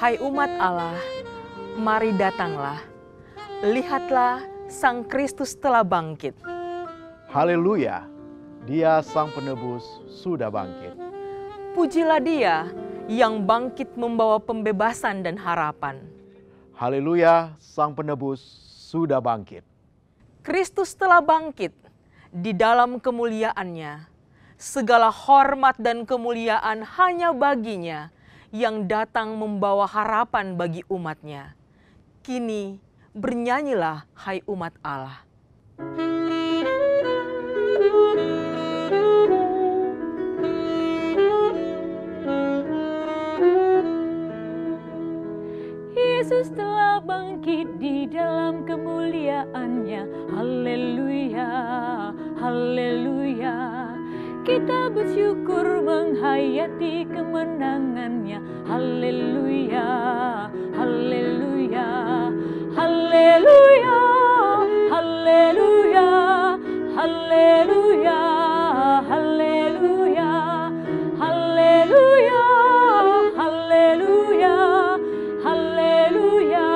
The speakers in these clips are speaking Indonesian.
Hai umat Allah, mari datanglah, lihatlah Sang Kristus telah bangkit. Haleluya, Dia Sang Penebus sudah bangkit. Pujilah Dia yang bangkit membawa pembebasan dan harapan. Haleluya, Sang Penebus sudah bangkit. Kristus telah bangkit di dalam kemuliaannya. Segala hormat dan kemuliaan hanya baginya yang datang membawa harapan bagi umatnya. Kini bernyanyilah hai umat Allah. Yesus telah bangkit di dalam kemuliaannya. Haleluya, haleluya. Kita bersyukur menghayati kemenangannya. Haleluya, haleluya, haleluya, haleluya, haleluya, haleluya, haleluya, haleluya, haleluya,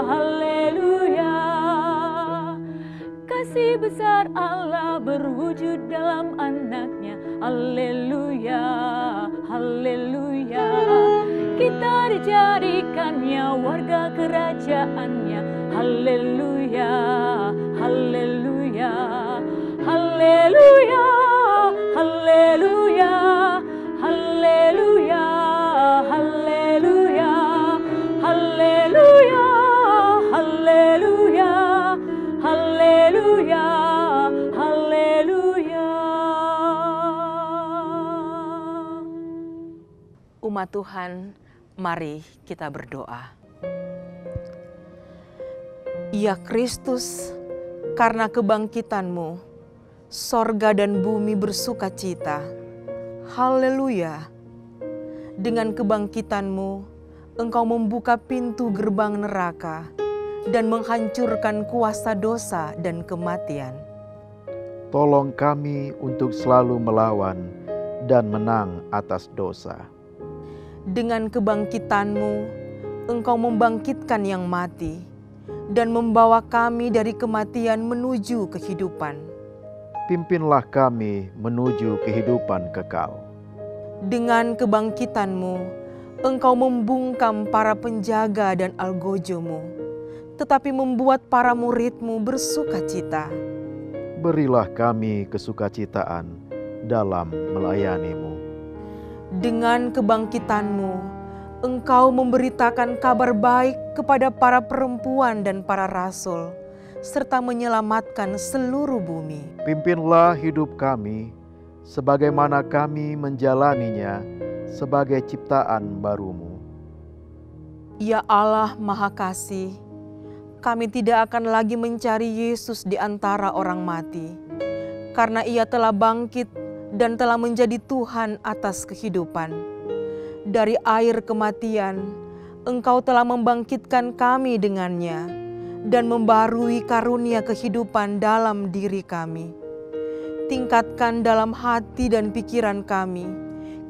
haleluya. Kasih besar Allah berwujud dalam anaknya. Haleluya, haleluya. Kita dijadikannya warga kerajaannya. Haleluya, haleluya, haleluya, haleluya, haleluya, haleluya, haleluya, haleluya, haleluya, haleluya. Umat Tuhan, mari kita berdoa. Ya Kristus, karena kebangkitan-Mu, sorga dan bumi bersuka cita. Haleluya. Dengan kebangkitan-Mu, Engkau membuka pintu gerbang neraka dan menghancurkan kuasa dosa dan kematian. Tolong kami untuk selalu melawan dan menang atas dosa. Dengan kebangkitan-Mu, Engkau membangkitkan yang mati dan membawa kami dari kematian menuju kehidupan. Pimpinlah kami menuju kehidupan kekal. Dengan kebangkitan-Mu, Engkau membungkam para penjaga dan algojo-Mu, tetapi membuat para murid-Mu bersuka cita. Berilah kami kesukacitaan dalam melayani-Mu. Dengan kebangkitan-Mu, Engkau memberitakan kabar baik kepada para perempuan dan para rasul, serta menyelamatkan seluruh bumi. Pimpinlah hidup kami, sebagaimana kami menjalaninya sebagai ciptaan baru-Mu. Ya Allah Maha Kasih, kami tidak akan lagi mencari Yesus di antara orang mati, karena Ia telah bangkit dan telah menjadi Tuhan atas kehidupan. Dari air kematian, Engkau telah membangkitkan kami dengannya dan membarui karunia kehidupan dalam diri kami. Tingkatkan dalam hati dan pikiran kami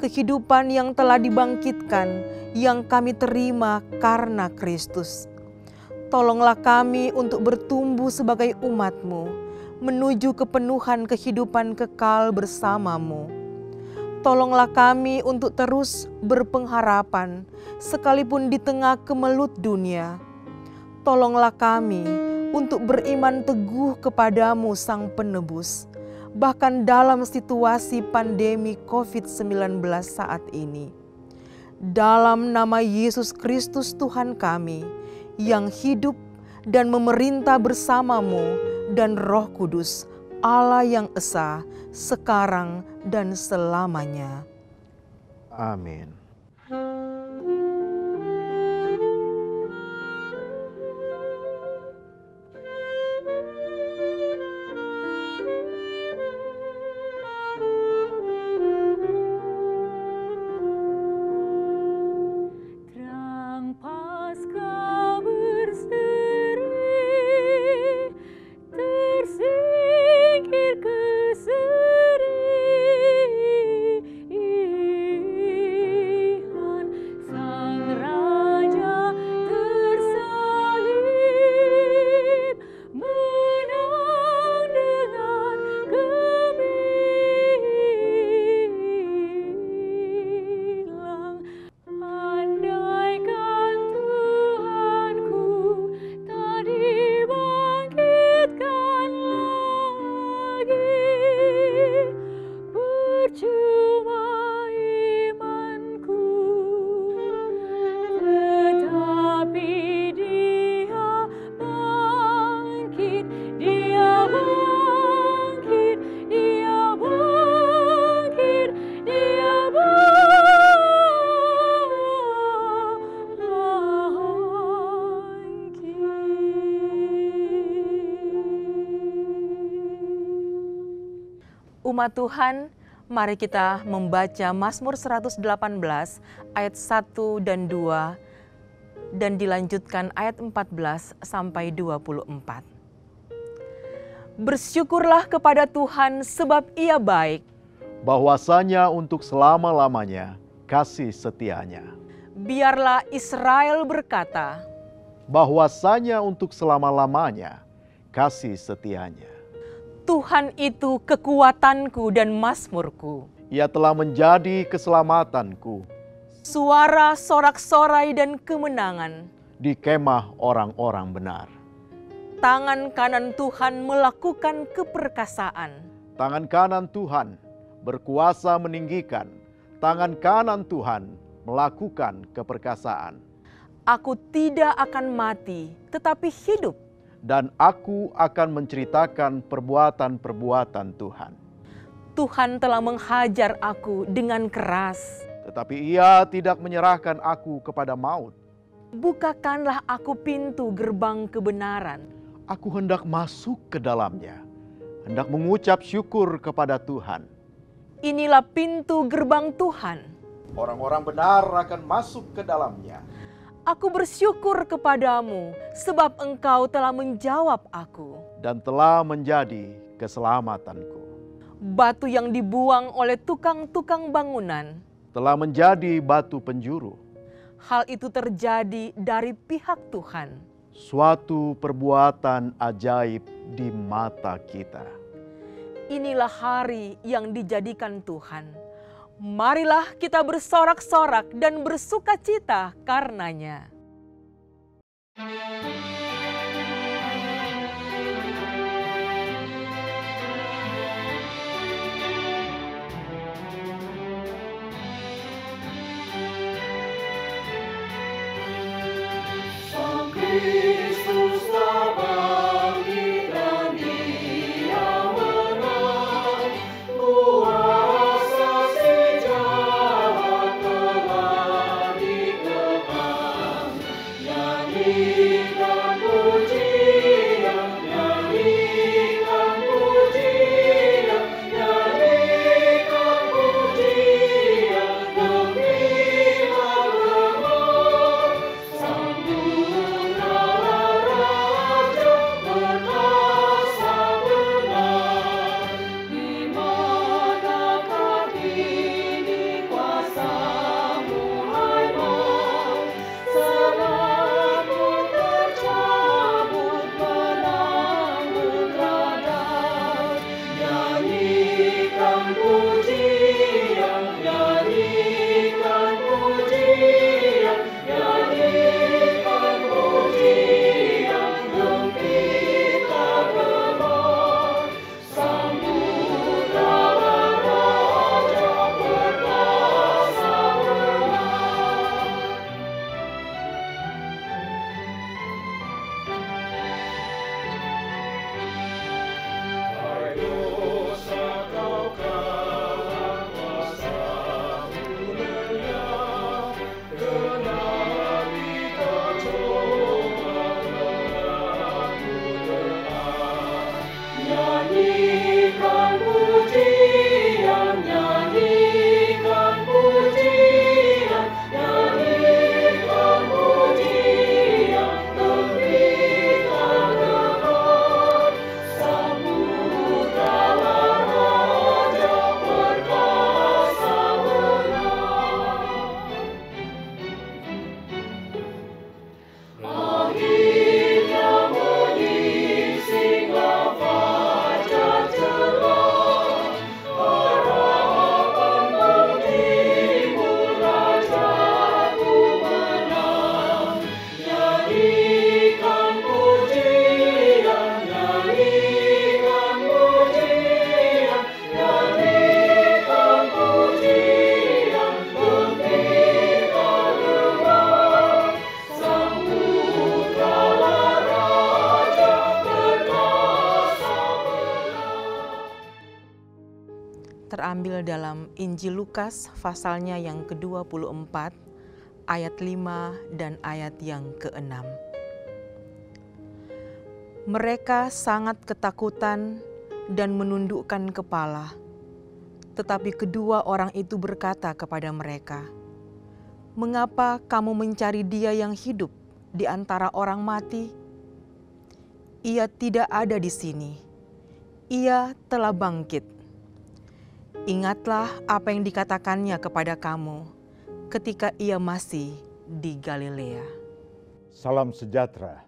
kehidupan yang telah dibangkitkan yang kami terima karena Kristus. Tolonglah kami untuk bertumbuh sebagai umat-Mu menuju kepenuhan kehidupan kekal bersama-Mu. Tolonglah kami untuk terus berpengharapan sekalipun di tengah kemelut dunia. Tolonglah kami untuk beriman teguh kepadamu Sang Penebus, bahkan dalam situasi pandemi COVID-19 saat ini. Dalam nama Yesus Kristus Tuhan kami, yang hidup dan memerintah bersama-Mu dan Roh Kudus, Allah yang esa, sekarang dan selamanya. Amin. Terang Paskah berseri, tersingkir kesedihan. Umat Tuhan, mari kita membaca Mazmur 118 ayat 1 dan 2 dan dilanjutkan ayat 14 sampai 24. Bersyukurlah kepada Tuhan sebab Ia baik. Bahwasanya untuk selama-lamanya kasih setianya. Biarlah Israel berkata, Bahwasanya untuk selama-lamanya kasih setianya. Tuhan itu kekuatanku dan mazmurku. Ia telah menjadi keselamatanku Suara sorak-sorai dan kemenangan. di kemah orang-orang benar. Tangan kanan Tuhan melakukan keperkasaan. Tangan kanan Tuhan berkuasa meninggikan. Tangan kanan Tuhan melakukan keperkasaan. Aku tidak akan mati, tetapi hidup. Dan aku akan menceritakan perbuatan-perbuatan Tuhan. Tuhan telah menghajar aku dengan keras. Tetapi Ia tidak menyerahkan aku kepada maut. Bukakanlah aku pintu gerbang kebenaran. Aku hendak masuk ke dalamnya, hendak mengucap syukur kepada Tuhan. Inilah pintu gerbang Tuhan. Orang-orang benar akan masuk ke dalamnya. Aku bersyukur kepadamu, sebab Engkau telah menjawab aku. Dan telah menjadi keselamatanku. Batu yang dibuang oleh tukang-tukang bangunan, Telah menjadi batu penjuru. hal itu terjadi dari pihak Tuhan. Suatu perbuatan ajaib di mata kita. Inilah hari yang dijadikan Tuhan. Marilah kita bersorak-sorak dan bersukacita karenanya. Kristus telah bangkit dan Dia menang, kuasa si jahat telah dikekang. Nyanyikan pujian, nyanyikan pujian, nyanyikan pujian, gembira gemar. Pujian, nyanyikan pujian, nyanyikan pujian, gembira gemar. Sambutlah Raja berkuasa menang. Hai dosa kau kalah kuasamu lenyap, kenali kau coba mengaku telah. Nyanyikan pujian, nyanyikan pujian, nyanyikan pujian, gembira gemar. Sambutlah Raja berkuasa menang. Akhirnya menyingsinglah fajar cerah, harapanmu timbul, Rajaku menang. Nyanyikan pujian, nyanyikan pujian, nyanyikan pujian, gembira gemar. Sambutlah Raja berkuasa menang. Terambil dalam Injil Lukas pasalnya yang ke-24 ayat 5 dan ayat yang ke-6. Mereka sangat ketakutan dan menundukkan kepala Tetapi kedua orang itu berkata kepada mereka, "Mengapa kamu mencari Dia yang hidup di antara orang mati? Ia tidak ada di sini. Ia telah bangkit. Ingatlah apa yang dikatakannya kepada kamu ketika Ia masih di Galilea." Salam sejahtera,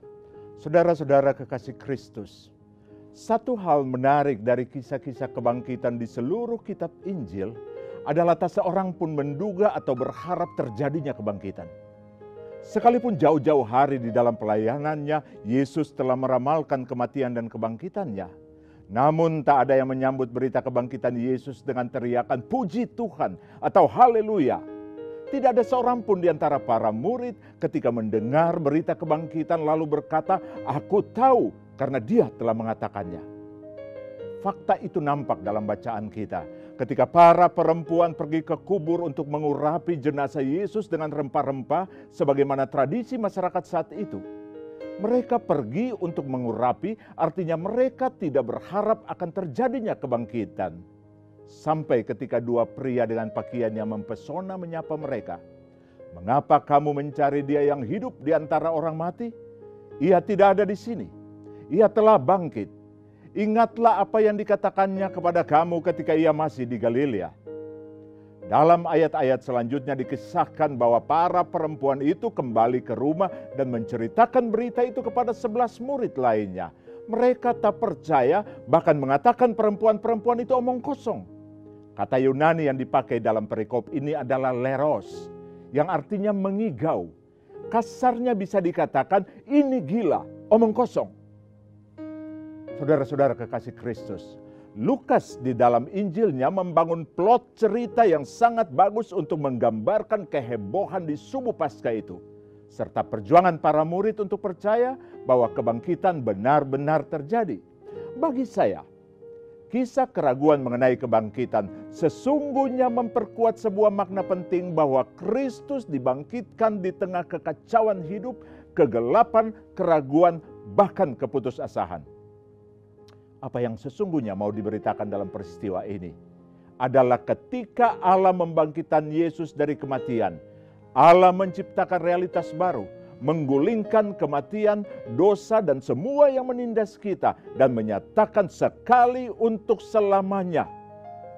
saudara-saudara kekasih Kristus. Satu hal menarik dari kisah-kisah kebangkitan di seluruh kitab Injil adalah tak seorang pun menduga atau berharap terjadinya kebangkitan. Sekalipun jauh-jauh hari di dalam pelayanannya, Yesus telah meramalkan kematian dan kebangkitannya. Namun tak ada yang menyambut berita kebangkitan Yesus dengan teriakan puji Tuhan atau haleluya. Tidak ada seorang pun di antara para murid ketika mendengar berita kebangkitan lalu berkata, "Aku tahu karena Dia telah mengatakannya." Fakta itu nampak dalam bacaan kita. Ketika para perempuan pergi ke kubur untuk mengurapi jenazah Yesus dengan rempah-rempah sebagaimana tradisi masyarakat saat itu. Mereka pergi untuk mengurapi, artinya mereka tidak berharap akan terjadinya kebangkitan. Sampai ketika dua pria dengan pakaian yang mempesona menyapa mereka. "Mengapa kamu mencari Dia yang hidup di antara orang mati? Ia tidak ada di sini. Ia telah bangkit. Ingatlah apa yang dikatakannya kepada kamu ketika Ia masih di Galilea." Dalam ayat-ayat selanjutnya dikisahkan bahwa para perempuan itu kembali ke rumah dan menceritakan berita itu kepada 11 murid lainnya. Mereka tak percaya, bahkan mengatakan perempuan-perempuan itu omong kosong. Kata Yunani yang dipakai dalam perikop ini adalah leros, yang artinya mengigau. Kasarnya bisa dikatakan ini gila, omong kosong. Saudara-saudara kekasih Kristus, Lukas di dalam Injilnya membangun plot cerita yang sangat bagus untuk menggambarkan kehebohan di subuh Paskah itu, serta perjuangan para murid untuk percaya bahwa kebangkitan benar-benar terjadi. Bagi saya, kisah keraguan mengenai kebangkitan sesungguhnya memperkuat sebuah makna penting bahwa Kristus dibangkitkan di tengah kekacauan hidup, kegelapan, keraguan, bahkan keputusasaan. Apa yang sesungguhnya mau diberitakan dalam peristiwa ini adalah ketika Allah membangkitkan Yesus dari kematian, Allah menciptakan realitas baru, menggulingkan kematian, dosa, dan semua yang menindas kita, dan menyatakan sekali untuk selamanya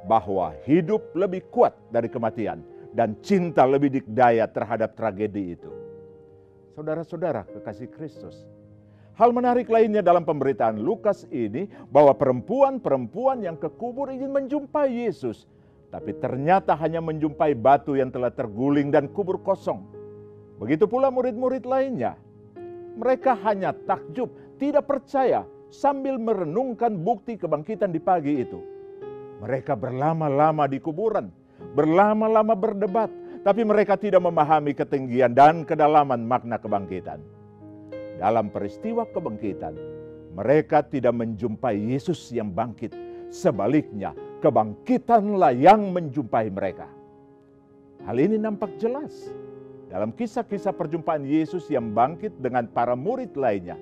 bahwa hidup lebih kuat dari kematian dan cinta lebih dikdaya terhadap tragedi itu. Saudara-saudara kekasih Kristus, hal menarik lainnya dalam pemberitaan Lukas ini bahwa perempuan-perempuan yang ke kubur ingin menjumpai Yesus, tapi ternyata hanya menjumpai batu yang telah terguling dan kubur kosong. Begitu pula murid-murid lainnya. Mereka hanya takjub, tidak percaya sambil merenungkan bukti kebangkitan di pagi itu. Mereka berlama-lama di kuburan, berlama-lama berdebat, tapi mereka tidak memahami ketinggian dan kedalaman makna kebangkitan. Dalam peristiwa kebangkitan, mereka tidak menjumpai Yesus yang bangkit. Sebaliknya, kebangkitanlah yang menjumpai mereka. Hal ini nampak jelas dalam kisah-kisah perjumpaan Yesus yang bangkit dengan para murid lainnya.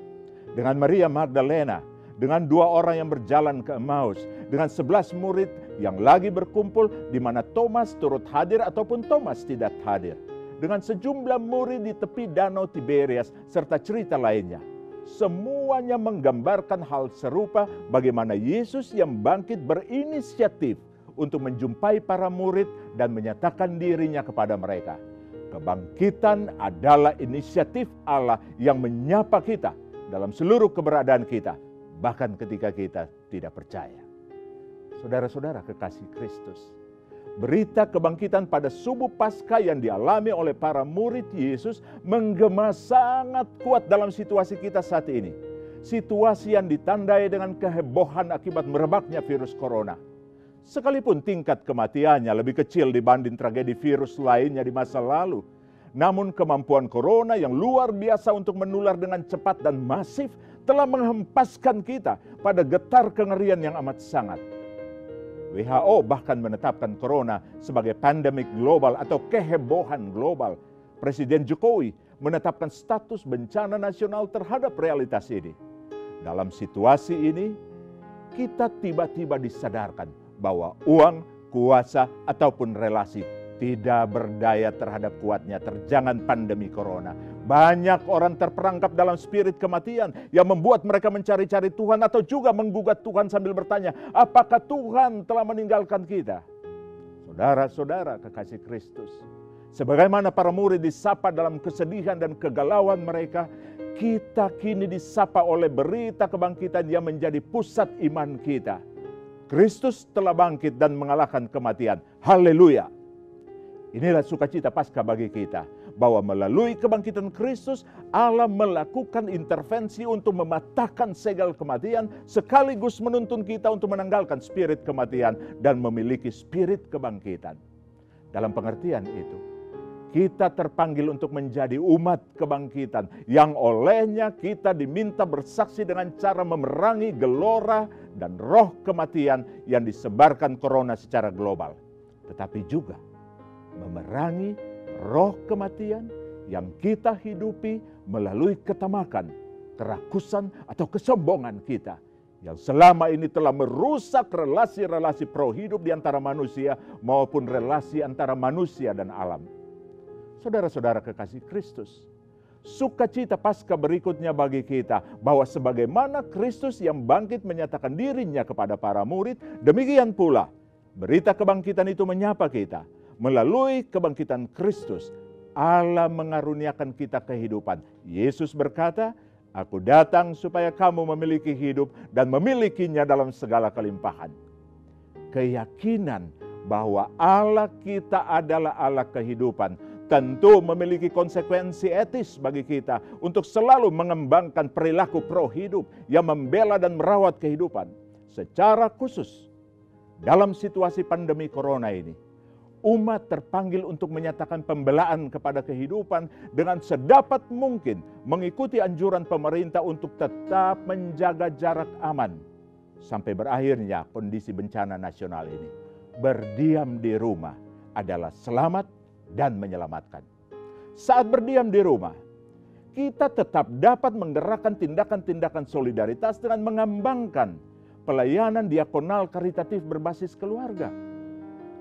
Dengan Maria Magdalena, dengan 2 orang yang berjalan ke Emmaus, dengan 11 murid yang lagi berkumpul di mana Thomas turut hadir ataupun Thomas tidak hadir. Dengan sejumlah murid di tepi danau Tiberias serta cerita lainnya. Semuanya menggambarkan hal serupa bagaimana Yesus yang bangkit berinisiatif untuk menjumpai para murid dan menyatakan dirinya kepada mereka. Kebangkitan adalah inisiatif Allah yang menyapa kita dalam seluruh keberadaan kita, bahkan ketika kita tidak percaya. Saudara-saudara kekasih Kristus, berita kebangkitan pada subuh Paskah yang dialami oleh para murid Yesus menggema sangat kuat dalam situasi kita saat ini. Situasi yang ditandai dengan kehebohan akibat merebaknya virus corona. Sekalipun tingkat kematiannya lebih kecil dibanding tragedi virus lainnya di masa lalu, namun kemampuan corona yang luar biasa untuk menular dengan cepat dan masif telah menghempaskan kita pada getar kengerian yang amat sangat. WHO bahkan menetapkan corona sebagai pandemik global atau kehebohan global. Presiden Jokowi menetapkan status bencana nasional terhadap realitas ini. Dalam situasi ini, kita tiba-tiba disadarkan bahwa uang, kuasa, ataupun relasi tidak berdaya terhadap kuatnya terjangan pandemi corona. Banyak orang terperangkap dalam spirit kematian yang membuat mereka mencari-cari Tuhan atau juga menggugat Tuhan sambil bertanya, apakah Tuhan telah meninggalkan kita? Saudara-saudara kekasih Kristus, sebagaimana para murid disapa dalam kesedihan dan kegalauan mereka, kita kini disapa oleh berita kebangkitan yang menjadi pusat iman kita. Kristus telah bangkit dan mengalahkan kematian. Haleluya! Inilah sukacita Paskah bagi kita, bahwa melalui kebangkitan Kristus, Allah melakukan intervensi untuk mematahkan segel kematian, sekaligus menuntun kita untuk menanggalkan spirit kematian dan memiliki spirit kebangkitan. Dalam pengertian itu, kita terpanggil untuk menjadi umat kebangkitan, yang olehnya kita diminta bersaksi dengan cara memerangi gelora dan roh kematian yang disebarkan corona secara global. Tetapi juga memerangi roh kematian yang kita hidupi melalui ketamakan, kerakusan atau kesombongan kita yang selama ini telah merusak relasi-relasi pro hidup di antara manusia maupun relasi antara manusia dan alam. Saudara-saudara kekasih Kristus, sukacita Paskah berikutnya bagi kita bahwa sebagaimana Kristus yang bangkit menyatakan dirinya kepada para murid, demikian pula berita kebangkitan itu menyapa kita. Melalui kebangkitan Kristus, Allah mengaruniakan kita kehidupan. Yesus berkata, "Aku datang supaya kamu memiliki hidup dan memilikinya dalam segala kelimpahan." Keyakinan bahwa Allah kita adalah Allah kehidupan tentu memiliki konsekuensi etis bagi kita untuk selalu mengembangkan perilaku pro hidup yang membela dan merawat kehidupan. Secara khusus, dalam situasi pandemi corona ini, umat terpanggil untuk menyatakan pembelaan kepada kehidupan dengan sedapat mungkin mengikuti anjuran pemerintah untuk tetap menjaga jarak aman sampai berakhirnya kondisi bencana nasional ini. Berdiam di rumah adalah selamat dan menyelamatkan. Saat berdiam di rumah, kita tetap dapat menggerakkan tindakan-tindakan solidaritas dengan mengembangkan pelayanan diakonal karitatif berbasis keluarga.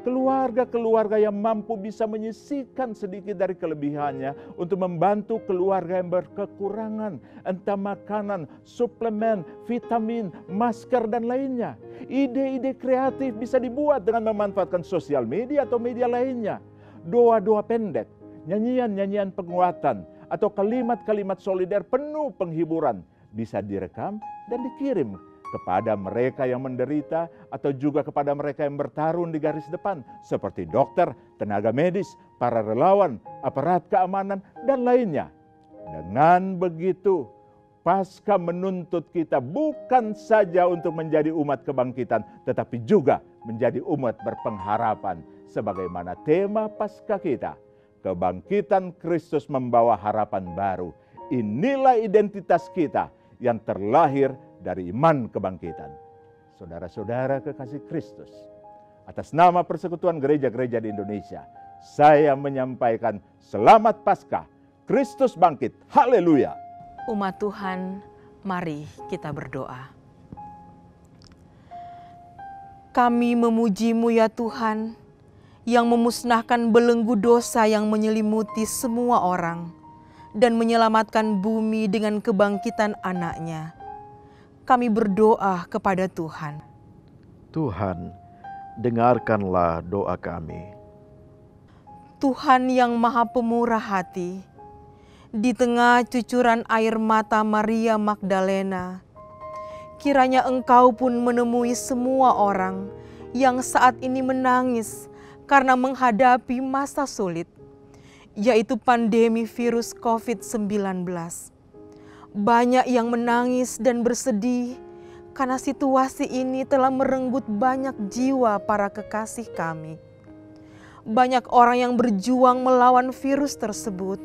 Keluarga-keluarga yang mampu bisa menyisihkan sedikit dari kelebihannya untuk membantu keluarga yang berkekurangan, entah makanan, suplemen, vitamin, masker, dan lainnya. Ide-ide kreatif bisa dibuat dengan memanfaatkan sosial media atau media lainnya. Doa-doa pendek, nyanyian-nyanyian penguatan, atau kalimat-kalimat solider penuh penghiburan bisa direkam dan dikirim kepada mereka yang menderita atau juga kepada mereka yang bertarung di garis depan seperti dokter, tenaga medis, para relawan, aparat keamanan, dan lainnya. Dengan begitu, Paskah menuntut kita bukan saja untuk menjadi umat kebangkitan, tetapi juga menjadi umat berpengharapan sebagaimana tema Paskah kita. Kebangkitan Kristus membawa harapan baru. Inilah identitas kita yang terlahir dari iman kebangkitan. Saudara-saudara kekasih Kristus, atas nama Persekutuan Gereja-Gereja di Indonesia, saya menyampaikan selamat Paskah, Kristus bangkit, haleluya. Umat Tuhan, mari kita berdoa. Kami memuji-Mu ya Tuhan, yang memusnahkan belenggu dosa yang menyelimuti semua orang dan menyelamatkan bumi dengan kebangkitan anak-Nya. Kami berdoa kepada Tuhan. Tuhan, dengarkanlah doa kami. Tuhan yang Maha Pemurah hati, di tengah cucuran air mata Maria Magdalena, kiranya Engkau pun menemui semua orang yang saat ini menangis karena menghadapi masa sulit, yaitu pandemi virus COVID-19. Banyak yang menangis dan bersedih karena situasi ini telah merenggut banyak jiwa para kekasih kami. Banyak orang yang berjuang melawan virus tersebut,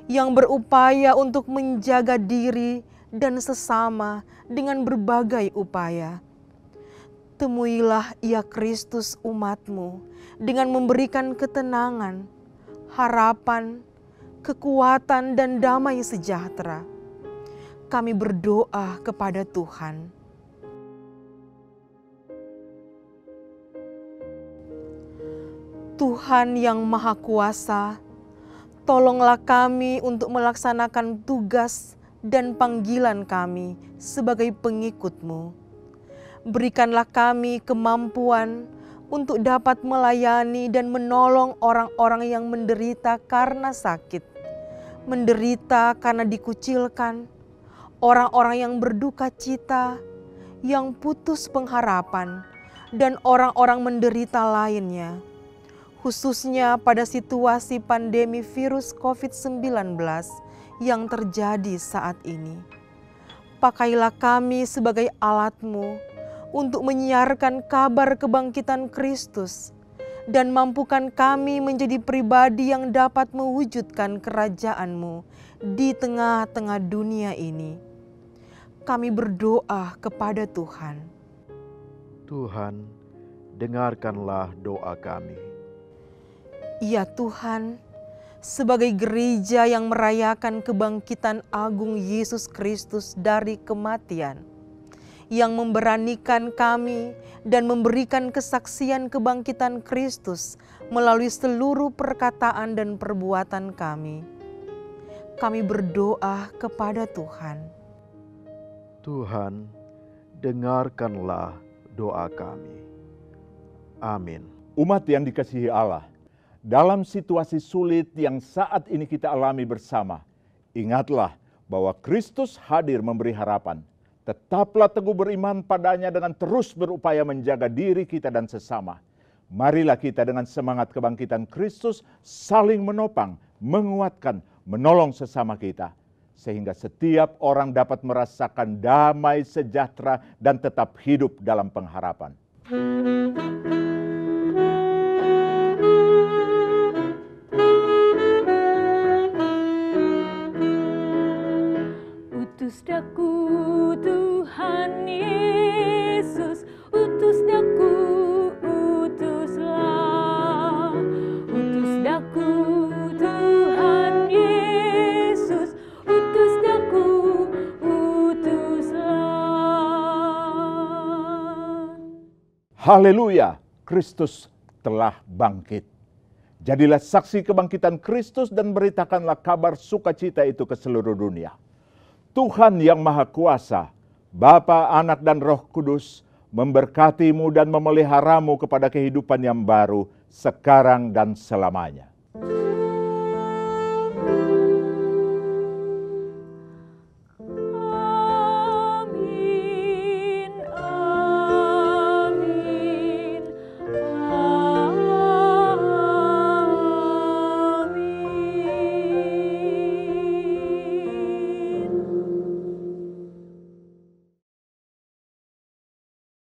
yang berupaya untuk menjaga diri dan sesama dengan berbagai upaya. Temuilah ya Kristus umat-Mu dengan memberikan ketenangan, harapan, kekuatan, dan damai sejahtera. Kami berdoa kepada Tuhan. Tuhan yang Maha Kuasa, tolonglah kami untuk melaksanakan tugas dan panggilan kami sebagai pengikut-Mu. Berikanlah kami kemampuan untuk dapat melayani dan menolong orang-orang yang menderita karena sakit, menderita karena dikucilkan, orang-orang yang berduka cita, yang putus pengharapan, dan orang-orang menderita lainnya. Khususnya pada situasi pandemi virus COVID-19 yang terjadi saat ini. Pakailah kami sebagai alat-Mu untuk menyiarkan kabar kebangkitan Kristus dan mampukan kami menjadi pribadi yang dapat mewujudkan kerajaan-Mu di tengah-tengah dunia ini. Kami berdoa kepada Tuhan. Tuhan, dengarkanlah doa kami. Ya Tuhan, sebagai gereja yang merayakan kebangkitan agung Yesus Kristus dari kematian, yang memberanikan kami dan memberikan kesaksian kebangkitan Kristus melalui seluruh perkataan dan perbuatan kami berdoa kepada Tuhan. Tuhan, dengarkanlah doa kami. Amin. Umat yang dikasihi Allah, dalam situasi sulit yang saat ini kita alami bersama, ingatlah bahwa Kristus hadir memberi harapan. Tetaplah teguh beriman padanya dengan terus berupaya menjaga diri kita dan sesama. Marilah kita dengan semangat kebangkitan Kristus saling menopang, menguatkan, menolong sesama kita. Sehingga setiap orang dapat merasakan damai, sejahtera, dan tetap hidup dalam pengharapan. Utus daku Tuhan Yesus, utus daku, utuslah. Utus daku Tuhan Yesus, utus daku, utuslah. Haleluya, Kristus telah bangkit. Jadilah saksi kebangkitan Kristus dan beritakanlah kabar sukacita itu ke seluruh dunia. Tuhan yang Maha Kuasa, Bapa, Anak, dan Roh Kudus, memberkatimu dan memeliharamu kepada kehidupan yang baru, sekarang dan selamanya.